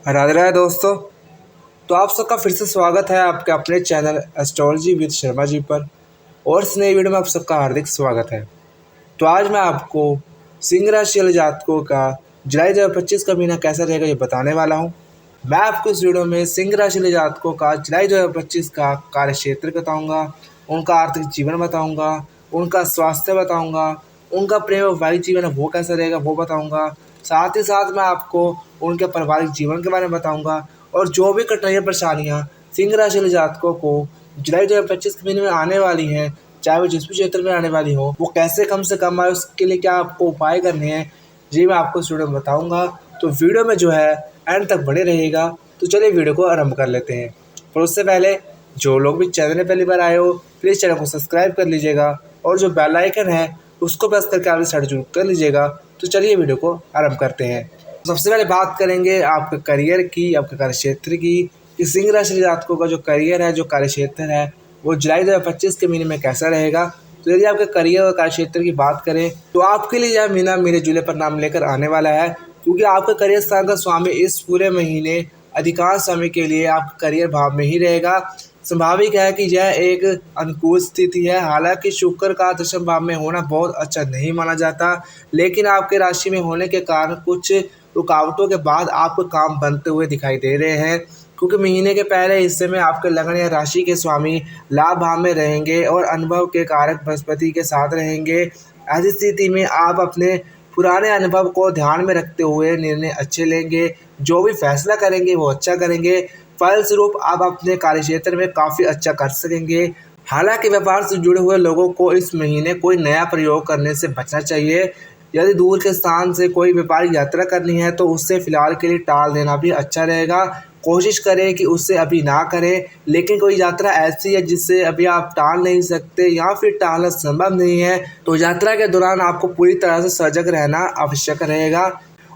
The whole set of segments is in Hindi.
राधे राधे दोस्तों। तो आप सबका फिर से स्वागत है आपके अपने channel astrology with Sharma ji पर। और इस नई वीडियो में आप सबका हार्दिक स्वागत है। तो आज मैं आपको सिंह राशि वाले जातकों का जुलाई 2025 का महीना कैसा रहेगा ये बताने वाला हूँ। मैं आपको इस वीडियो में सिंह राशि वाले जातकों का जुलाई 2025 का कार्य क्षेत्र बताऊँगा, उनका आर्थिक जीवन बताऊँगा, उनका स्वास्थ्य बताऊँगा, उनका प्रेम और वैवाहिक जीवन है वो कैसा रहेगा वो बताऊँगा। साथ ही साथ मैं आपको उनके पारिवारिक जीवन के बारे में बताऊंगा और जो भी कठिनाइयाँ परेशानियाँ सिंह राशि वाले जातकों को जुलाई 2025 के महीने में आने वाली हैं, चाहे वो जिस भी क्षेत्र में आने वाली हो, वो कैसे कम से कम आए, उसके लिए क्या आपको उपाय करने हैं, जी मैं आपको इस वीडियो में बताऊंगा। तो वीडियो में जो है एंड तक बने रहेगा। तो चलिए वीडियो को आरंभ कर लेते हैं। पर उससे पहले जो लोग भी चैनल में पहली बार आए हो प्लीज़ चैनल को सब्सक्राइब कर लीजिएगा और जो बेल आइकन है उसको प्रेस करके आप साइड जरूर कर लीजिएगा। तो चलिए वीडियो को आरंभ करते हैं। सबसे पहले बात करेंगे आपके करियर की, आपके कार्यक्षेत्र की कि सिंह राशि जातकों का जो करियर है, जो कार्यक्षेत्र है, वो जुलाई 2025 के महीने में कैसा रहेगा। तो यदि आपके करियर और कार्यक्षेत्र की बात करें तो आपके लिए यह महीना मेरे जुले पर नाम लेकर आने वाला है, क्योंकि आपके करियर स्थान का स्वामी इस पूरे महीने अधिकांश समय के लिए आपके करियर भाव में ही रहेगा। स्वाभाविक है कि यह एक अनुकूल स्थिति है। हालांकि शुक्र का दशम भाव में होना बहुत अच्छा नहीं माना जाता, लेकिन आपके राशि में होने के कारण कुछ रुकावटों के बाद आपको काम बनते हुए दिखाई दे रहे हैं, क्योंकि महीने के पहले हिस्से में आपके लगन या राशि के स्वामी लाभ भाव में रहेंगे और अनुभव के कारक बृहस्पति के साथ रहेंगे। ऐसी स्थिति में आप अपने पुराने अनुभव को ध्यान में रखते हुए निर्णय अच्छे लेंगे, जो भी फैसला करेंगे वो अच्छा करेंगे। फलस्वरूप आप अपने कार्यक्षेत्र में काफ़ी अच्छा कर सकेंगे। हालांकि व्यापार से जुड़े हुए लोगों को इस महीने कोई नया प्रयोग करने से बचना चाहिए। यदि दूर के स्थान से कोई व्यापारिक यात्रा करनी है तो उससे फिलहाल के लिए टाल देना भी अच्छा रहेगा। कोशिश करें कि उससे अभी ना करें, लेकिन कोई यात्रा ऐसी है जिससे अभी आप टाल नहीं सकते या फिर टालना संभव नहीं है तो यात्रा के दौरान आपको पूरी तरह से सजग रहना आवश्यक रहेगा।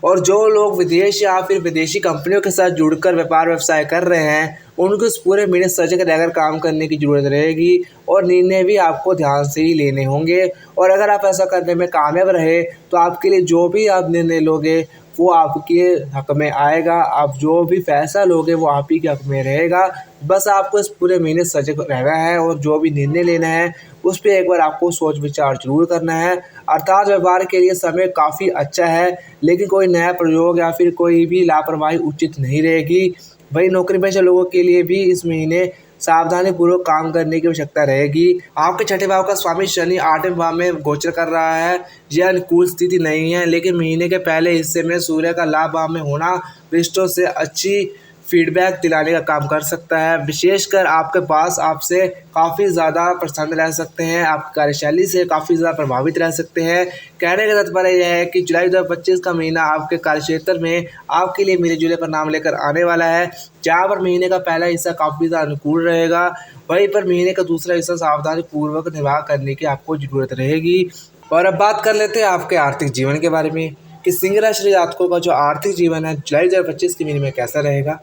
और जो लोग विदेश या फिर विदेशी कंपनियों के साथ जुड़कर व्यापार व्यवसाय कर रहे हैं उनको इस पूरे महीने सजग रहकर काम करने की ज़रूरत रहेगी और निर्णय भी आपको ध्यान से ही लेने होंगे। और अगर आप ऐसा करने में कामयाब रहे तो आपके लिए जो भी आप निर्णय लोगे वो आपके हक में आएगा। आप जो भी फैसला लोगे वो आप ही के हक में रहेगा। बस आपको इस पूरे महीने सजग रहना है और जो भी निर्णय लेना है उस पर एक बार आपको सोच विचार जरूर करना है। अर्थात व्यवहार के लिए समय काफ़ी अच्छा है, लेकिन कोई नया प्रयोग या फिर कोई भी लापरवाही उचित नहीं रहेगी। वही नौकरी पेशा लोगों के लिए भी इस महीने सावधानी पूर्वक काम करने की आवश्यकता रहेगी। आपके छठे भाव का स्वामी शनि 8वें भाव में गोचर कर रहा है। यह अनुकूल स्थिति नहीं है, लेकिन महीने के पहले हिस्से में सूर्य का लाभ भाव में होना रिश्तों से अच्छी फीडबैक दिलाने का काम कर सकता है। विशेषकर आपके पास आपसे काफ़ी ज़्यादा प्रसन्न रह सकते हैं, आपकी कार्यशैली से काफ़ी ज़्यादा प्रभावित रह सकते हैं। कहने का तात्पर्य यह है कि जुलाई 2025 का महीना आपके कार्यक्षेत्र में आपके लिए मिले जुले पर नाम लेकर आने वाला है। जहाँ पर महीने का पहला हिस्सा काफ़ी ज़्यादा अनुकूल रहेगा, वहीं पर महीने का दूसरा हिस्सा सावधानी पूर्वक निर्वाह करने की आपको ज़रूरत रहेगी। और अब बात कर लेते हैं आपके आर्थिक जीवन के बारे में कि सिंह राशि जातकों का जो आर्थिक जीवन है जुलाई 2025 के महीने में कैसा रहेगा।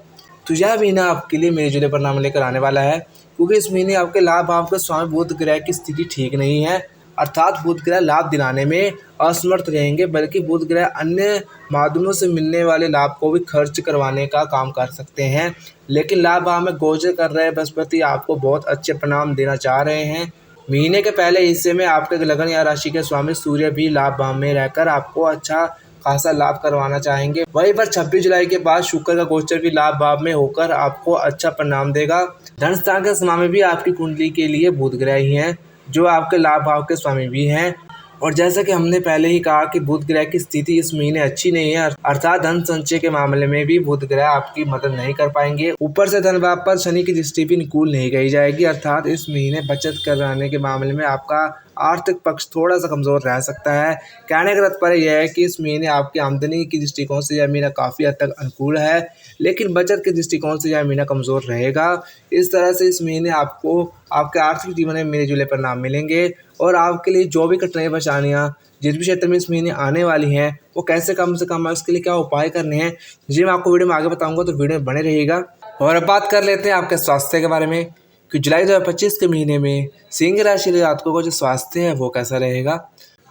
तो यह महीना आपके लिए मेरे जुले पर नाम लेकर आने वाला है, क्योंकि इस महीने आपके लाभ भाव के स्वामी बुध ग्रह की स्थिति ठीक नहीं है। अर्थात बुध ग्रह लाभ दिलाने में असमर्थ रहेंगे, बल्कि बुध ग्रह अन्य माध्यमों से मिलने वाले लाभ को भी खर्च करवाने का काम कर सकते हैं। लेकिन लाभ भाव में गोचर कर रहे बृहस्पति आपको बहुत अच्छे परिणाम देना चाह रहे हैं। महीने के पहले हिस्से में आपके लगन या राशि के स्वामी सूर्य भी लाभ भाव में रहकर आपको अच्छा खासा लाभ करवाना चाहेंगे। वहीं पर 26 जुलाई के बाद शुक्र का गोचर भी लाभ भाव में होकर आपको अच्छा परिणाम देगा। धन स्थान के स्वामी भी आपकी कुंडली के लिए बुध ग्रह ही हैं, जो आपके लाभ भाव के स्वामी भी हैं। और जैसा कि हमने पहले ही कहा कि बुध ग्रह की स्थिति इस महीने अच्छी नहीं है, अर्थात धन संचय के मामले में भी बुध ग्रह आपकी मदद नहीं कर पाएंगे। ऊपर से धन भाव पर शनि की दृष्टि भी अनुकूल नहीं कही जाएगी, अर्थात इस महीने बचत कराने के मामले में आपका आर्थिक पक्ष थोड़ा सा कमज़ोर रह सकता है। कहने का तात्पर्य यह है कि इस महीने आपकी आमदनी की दृष्टिकोण से यह महीना काफ़ी हद तक अनुकूल है, लेकिन बचत के दृष्टिकोण से यह महीना कमज़ोर रहेगा। इस तरह से इस महीने आपको आपके आर्थिक जीवन में मिले जुले परिणाम मिलेंगे और आपके लिए जो भी कठिनाई परेशानियाँ जिस भी क्षेत्र में इस महीने आने वाली हैं वो कैसे कम से कम है, उसके लिए क्या उपाय करने हैं, जी मैं आपको वीडियो में आगे बताऊँगा। तो वीडियो में बने रहिएगा। और अब बात कर लेते हैं आपके स्वास्थ्य के बारे में कि जुलाई 2025 के महीने में सिंह राशि के जातकों का जो स्वास्थ्य है वो कैसा रहेगा।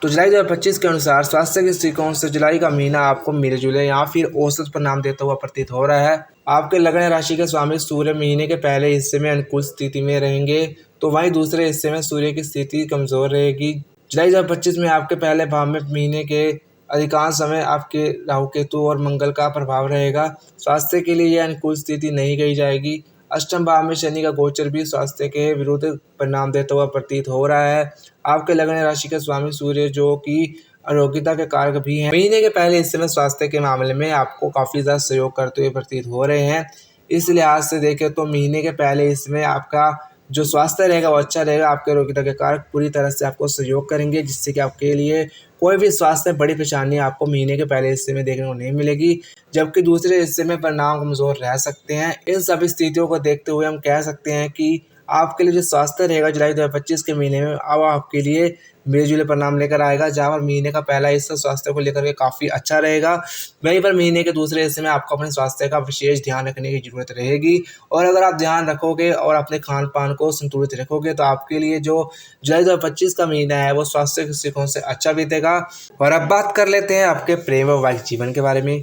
तो जुलाई 2025 के अनुसार स्वास्थ्य के दृष्टिकोण से जुलाई का महीना आपको मिले जुले या फिर औसत परिणाम देता हुआ प्रतीत हो रहा है। आपके लग्न राशि के स्वामी सूर्य महीने के पहले हिस्से में अनुकूल स्थिति में रहेंगे, तो वहीं दूसरे हिस्से में सूर्य की स्थिति कमजोर रहेगी। जुलाई 2025 में आपके पहले भाव में महीने के अधिकांश समय आपके राहु केतु और मंगल का प्रभाव रहेगा। स्वास्थ्य के लिए यह अनुकूल स्थिति नहीं कही जाएगी। अष्टम भाव में शनि का गोचर भी स्वास्थ्य के विरुद्ध परिणाम देता हुआ प्रतीत हो रहा है। आपके लग्न राशि के स्वामी सूर्य जो कि आरोग्यता के कारक भी हैं, महीने के पहले हिस्से में स्वास्थ्य के मामले में आपको काफ़ी ज़्यादा सहयोग करते हुए प्रतीत हो रहे हैं। इस लिहाज से देखें तो महीने के पहले हिस्से में आपका जो स्वास्थ्य रहेगा वो अच्छा रहेगा। आपके आरोग्यता के कारक पूरी तरह से आपको सहयोग करेंगे, जिससे कि आपके लिए कोई भी स्वास्थ्य में बड़ी परेशानी आपको महीने के पहले हिस्से में देखने को नहीं मिलेगी, जबकि दूसरे हिस्से में परिणाम कमज़ोर रह सकते हैं। इन सभी स्थितियों को देखते हुए हम कह सकते हैं कि आपके लिए जो स्वास्थ्य रहेगा जुलाई 2025 के महीने में अब आपके लिए मिले-जुले परिणाम लेकर आएगा, जहाँ पर महीने का पहला हिस्सा स्वास्थ्य को लेकर के काफ़ी अच्छा रहेगा। वहीं पर महीने के दूसरे हिस्से में आपको अपने स्वास्थ्य का विशेष ध्यान रखने की ज़रूरत रहेगी, और अगर आप ध्यान रखोगे और अपने खान-पान को संतुलित रखोगे तो आपके लिए जो जुलाई 2025 का महीना है वो स्वास्थ्य के दृष्टिकोण से अच्छा बीतेगा। और अब बात कर लेते हैं आपके प्रेम व वैवाहिक जीवन के बारे में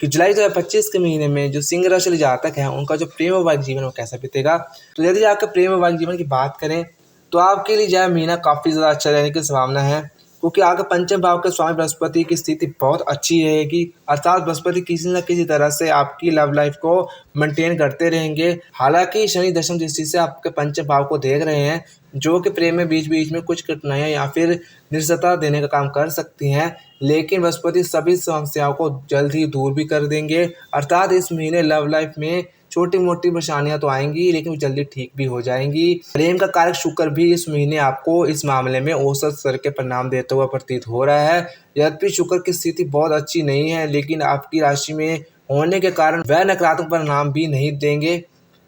कि जुलाई 2025 के महीने में जो सिंह राशि वाले जातक हैं उनका जो प्रेम व वैवाहिक जीवन वो कैसा बीतेगा। तो यदि आपके प्रेम व वैवाहिक जीवन की बात करें तो आपके लिए यह महीना काफ़ी ज़्यादा अच्छा रहने की संभावना है, क्योंकि आपके पंचम भाव के स्वामी बृहस्पति की स्थिति बहुत अच्छी रहेगी। अर्थात बृहस्पति किसी न किसी तरह से आपकी लव लाइफ को मेंटेन करते रहेंगे। हालांकि शनि दशम दृष्टि से आपके पंचम भाव को देख रहे हैं, जो कि प्रेम में बीच बीच में कुछ कठिनाइयाँ या फिर निरसता देने का काम कर सकती हैं, लेकिन बृहस्पति सभी समस्याओं को जल्द ही दूर भी कर देंगे। अर्थात इस महीने लव लाइफ में छोटी मोटी परेशानियां तो आएंगी, लेकिन जल्दी ठीक भी हो जाएंगी। प्रेम का कारक शुक्र भी इस महीने आपको इस मामले में औसत स्तर के परिणाम देता हुआ प्रतीत हो रहा है। यद्यपि शुक्र की स्थिति बहुत अच्छी नहीं है, लेकिन आपकी राशि में होने के कारण वह नकारात्मक परिणाम भी नहीं देंगे।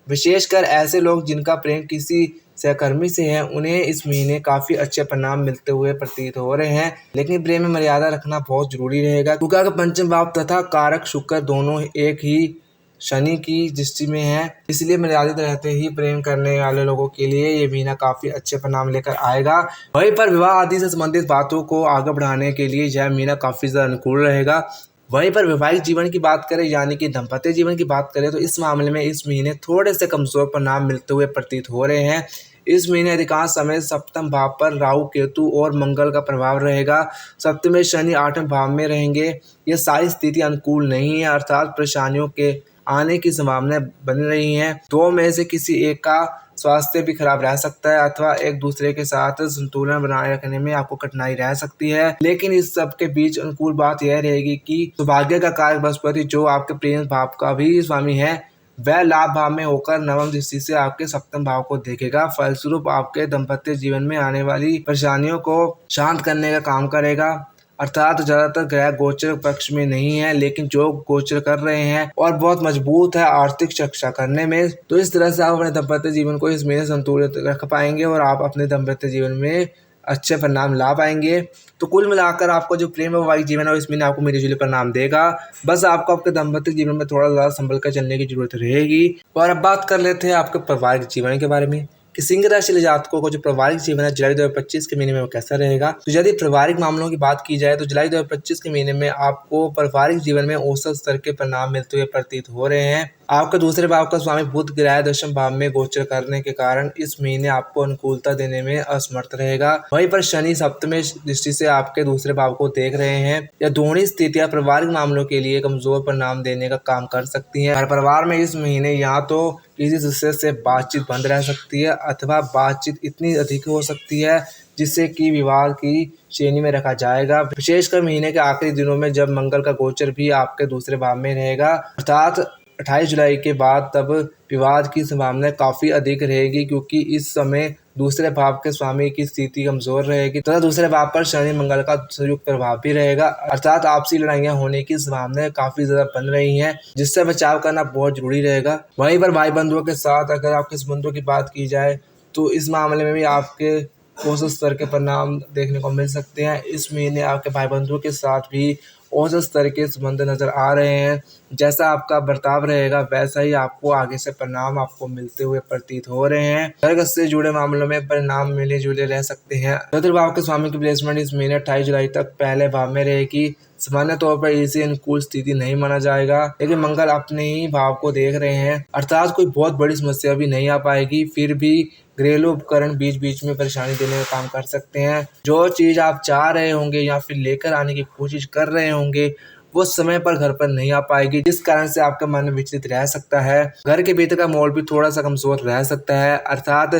विशेषकर ऐसे लोग जिनका प्रेम किसी सहकर्मी से है, उन्हें इस महीने काफ़ी अच्छे परिणाम मिलते हुए प्रतीत हो रहे हैं। लेकिन प्रेम में मर्यादा रखना बहुत जरूरी रहेगा, क्योंकि अगर पंचम भाव तथा कारक शुक्र दोनों एक ही शनि की दृष्टि में है, इसलिए मर्यादित रहते ही प्रेम करने वाले लोगों के लिए ये महीना काफ़ी अच्छे परिणाम लेकर आएगा। वहीं पर विवाह आदि से संबंधित बातों को आगे बढ़ाने के लिए यह महीना काफ़ी ज़्यादा अनुकूल रहेगा। वहीं पर वैवाहिक जीवन की बात करें यानी कि दाम्पत्य जीवन की बात करें तो इस मामले में इस महीने थोड़े से कमज़ोर परिणाम मिलते हुए प्रतीत हो रहे हैं। इस महीने अधिकांश समय सप्तम भाव पर राहु केतु और मंगल का प्रभाव रहेगा। सप्तम में शनि आठवें भाव में रहेंगे। ये सारी स्थिति अनुकूल नहीं है, अर्थात परेशानियों के आने की संभावना बन रही हैं। दो में से किसी एक का स्वास्थ्य भी खराब रह सकता है, अथवा एक दूसरे के साथ संतुलन बनाए रखने में आपको कठिनाई रह सकती है। लेकिन इस सब के बीच अनुकूल बात यह रहेगी कि सौभाग्य का कारक बृहस्पति जो आपके प्रेम भाव का भी स्वामी है, वह लाभ भाव में होकर नवम दृष्टि से आपके सप्तम भाव को देखेगा। फलस्वरूप आपके दाम्पत्य जीवन में आने वाली परेशानियों को शांत करने का काम करेगा। अर्थात ज़्यादातर ग्रह गोचर पक्ष में नहीं है, लेकिन जो गोचर कर रहे हैं और बहुत मजबूत है आर्थिक रक्षा करने में, तो इस तरह से आप अपने दाम्पत्य जीवन को इस महीने संतुलित रख पाएंगे और आप अपने दाम्पत्य जीवन में अच्छे परिणाम ला पाएंगे। तो कुल मिलाकर आपको जो प्रेम व वैवाहिक जीवन है इस महीने आपको मिले-जुले परिणाम देगा। बस आपको आपके दाम्पत्य जीवन में थोड़ा ज़्यादा संभल कर चलने की जरूरत रहेगी। और अब बात कर लेते हैं आपके पारिवारिक जीवन के बारे में कि सिंह राशि वाले जातकों को जो पारिवारिक जीवन है जुलाई 2025 के महीने में वो कैसा रहेगा। तो यदि पारिवारिक मामलों की बात की जाए तो जुलाई 2025 के महीने में आपको पारिवारिक जीवन में औसत स्तर के परिणाम मिलते हुए प्रतीत हो रहे हैं। आपका दूसरे भाव का स्वामी बुध ग्रह दशम भाव में गोचर करने के कारण इस महीने आपको अनुकूलता देने में असमर्थ रहेगा। वहीं पर शनि सप्तम दृष्टि से आपके दूसरे भाव को देख रहे हैं। यह दोनों स्थितियां पारिवारिक मामलों के लिए कमजोर परिणाम देने का काम कर सकती हैं। हर परिवार में इस महीने या तो किसी सदस्य से बातचीत बंद रह सकती है, अथवा बातचीत इतनी अधिक हो सकती है जिससे कि विवाद की श्रेणी में रखा जाएगा। विशेषकर महीने के आखिरी दिनों में जब मंगल का गोचर भी आपके दूसरे भाव में रहेगा, अर्थात 28 जुलाई के बाद, तब विवाद की संभावना काफ़ी अधिक रहेगी, क्योंकि इस समय दूसरे भाव के स्वामी की स्थिति कमजोर रहेगी तथा दूसरे भाव पर शनि मंगल का संयुक्त प्रभाव भी रहेगा। अर्थात आपसी लड़ाइयाँ होने की संभावनाएं काफ़ी ज़्यादा बन रही हैं, जिससे बचाव करना बहुत जरूरी रहेगा। वहीं पर भाई बंधुओं के साथ अगर आपके संबंधों की बात की जाए तो इस मामले में भी आपके औसत स्तर के परिणाम देखने को मिल सकते हैं। इस महीने आपके भाई बंधुओं के साथ भी औसत स्तर के संबंध नज़र आ रहे हैं। जैसा आपका बर्ताव रहेगा वैसा ही आपको आगे से परिणाम आपको मिलते हुए प्रतीत हो रहे हैं। घर से जुड़े मामलों में परिणाम मिले जुले रह सकते हैं। चतुर्थ भाव के स्वामी की प्लेसमेंट इस महीने 28 जुलाई तक पहले भाव में रहेगी। सामान्य तौर पर इसे अनुकूल स्थिति नहीं माना जाएगा, लेकिन मंगल अपने ही भाव को देख रहे हैं, अर्थात कोई बहुत बड़ी समस्या भी नहीं आ पाएगी। फिर भी घरेलू उपकरण बीच बीच में परेशानी देने का काम कर सकते हैं। जो चीज़ आप चाह रहे होंगे या फिर लेकर आने की कोशिश कर रहे होंगे वो समय पर घर पर नहीं आ पाएगी, जिस कारण से आपका मन विचलित रह सकता है। घर के भीतर का माहौल भी थोड़ा सा कमजोर रह सकता है, अर्थात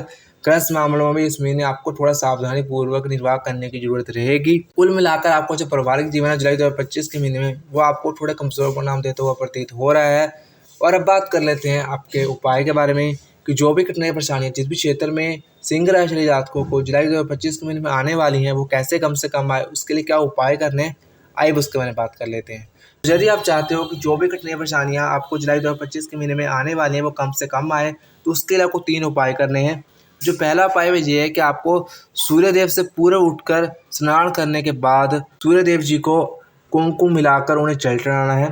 ग्रस्त मामलों में इस महीने आपको थोड़ा सावधानी पूर्वक निर्वाह करने की जरूरत रहेगी। कुल मिलाकर आपको जो पारिवारिक जीवन है जुलाई 2025 के महीने में वो आपको थोड़े कमजोर परिणाम देता हुआ प्रतीत हो रहा है। और अब बात कर लेते हैं आपके उपाय के बारे में कि जो भी कठिनाई परेशानियां जिस भी क्षेत्र में सिंह राशि जातकों को जुलाई 2025 के महीने में आने वाली हैं वो कैसे कम से कम आए, उसके लिए क्या उपाय करने आइए उसके बारे में बात कर लेते हैं। यदि आप चाहते हो कि जो भी कठिनाई परेशानियां आपको जुलाई 2025 के महीने में आने वाली हैं वो कम से कम आए, तो उसके लिए आपको 3 उपाय करने हैं। जो पहला उपाय वो ये है कि आपको सूर्यदेव से पूर्व उठकर स्नान करने के बाद सूर्यदेव जी को कुमकुम मिलाकर उन्हें जल चढ़ाना है।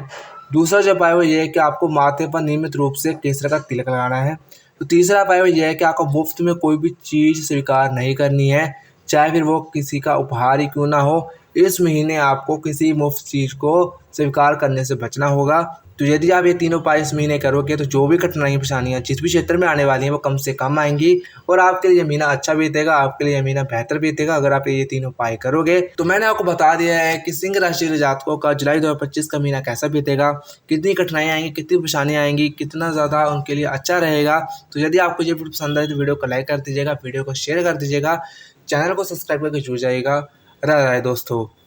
दूसरा जो उपाय वो ये है कि आपको माथे पर नियमित रूप से केसर का तिलक लगाना है। तो तीसरा उपाय वो ये है कि आपको मुफ्त में कोई भी चीज़ स्वीकार नहीं करनी है, चाहे फिर वो किसी का उपहार ही क्यों ना हो। इस महीने आपको किसी मुफ्त चीज़ को स्वीकार करने से बचना होगा। तो यदि आप ये तीनों उपाय इस महीने करोगे तो जो भी कठिनाई परेशानियाँ जिस भी क्षेत्र में आने वाली हैं वो कम से कम आएंगी और आपके लिए ये महीना अच्छा बीतेगा, आपके लिए ये महीना बेहतर बीतेगा अगर आप ये तीनों उपाय करोगे। तो मैंने आपको बता दिया है कि सिंह राशि के जातकों का जुलाई 2025 का महीना कैसा बीतेगा, कितनी कठिनाई आएंगी, कितनी परेशानियाँ आएंगी, कितना ज़्यादा उनके लिए अच्छा रहेगा। तो यदि आपको ये वीडियो पसंद आए तो वीडियो को लाइक कर दीजिएगा, वीडियो को शेयर कर दीजिएगा, चैनल को सब्सक्राइब करके जुड़ जाइएगा। राधे राधे दोस्तों।